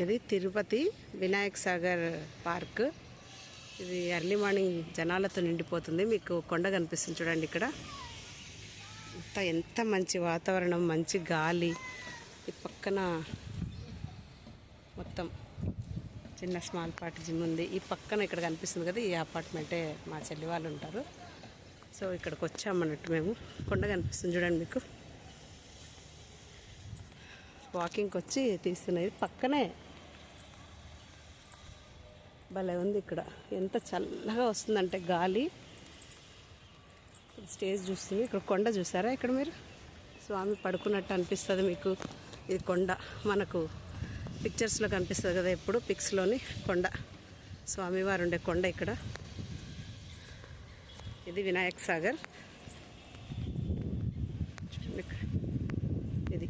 ఇది తిరుపతి వినాయక్ సాగర్ పార్క్. ఇది early morning జనాలతో నిండిపోతుంది. మీకు కొండ కనిపిస్తుంది చూడండి. ఇక్కడ ఎంత మంచి వాతావరణం, మంచి గాలి. ఈ పక్కన మొత్తం చిన్న స్మాల్ పార్ట్ జిమ్ ఉంది. ఈ పక్కన ఇక్కడ కనిపిస్తుంది కదా, ఈ అపార్ట్మెంటే మా చెల్లి వాళ్ళు ఉంటారు. సో ఇక్కడికి వచ్చామన్నట్టు మేము. కొండ కనిపిస్తుంది చూడండి మీకు. వాకింగ్కి వచ్చి తీస్తున్నది. పక్కనే భలే ఉంది. ఇక్కడ ఎంత చల్లగా వస్తుందంటే గాలి. స్టేజ్ చూస్తుంది. ఇక్కడ కొండ చూసారా? ఇక్కడ మీరు స్వామి పడుకున్నట్టు అనిపిస్తుంది మీకు. ఇది కొండ మనకు పిక్చర్స్లో కనిపిస్తుంది కదా, ఎప్పుడు పిక్స్లోని కొండ, స్వామివారు ఉండే కొండ ఇక్కడ. ఇది వినాయక్ సాగర్. ఇది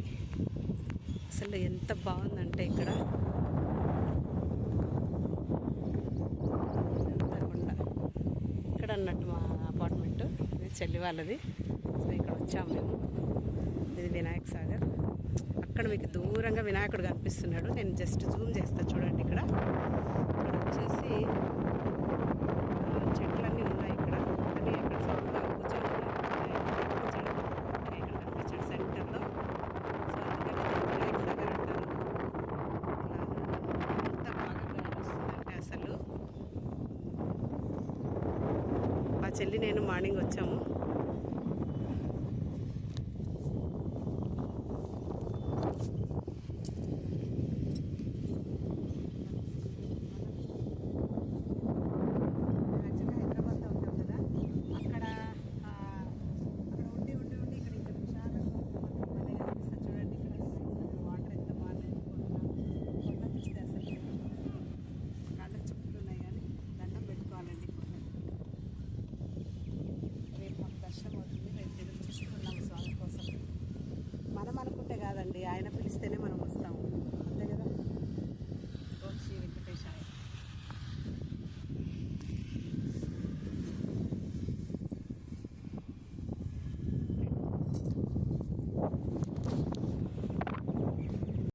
అసలు ఎంత బాగుందంటే ఇక్కడ కొండ. ఇక్కడ అన్నట్టు మా అపార్ట్మెంట్, ఇది చెల్లి వాళ్ళది. సో ఇక్కడ వచ్చాము మేము. ఇది వినాయక్ సాగర్. అక్కడ మీకు దూరంగా వినాయకుడు కనిపిస్తున్నాడు. నేను జస్ట్ జూమ్ చేస్తా చూడండి. ఇక్కడ వచ్చేసి చెట్లన్నీ ఉన్నాయి ఇక్కడ. కానీ అక్కడ స్వామివారు కూర్చొని ఇక్కడ కనిపించాడు సెంటర్లో. సో అందుకని వినాయక్ సాగర్ అంటారు. ఎంత బాగా కనిపిస్తుందంటే అసలు. మా చెల్లి నేను మార్నింగ్ వచ్చాము.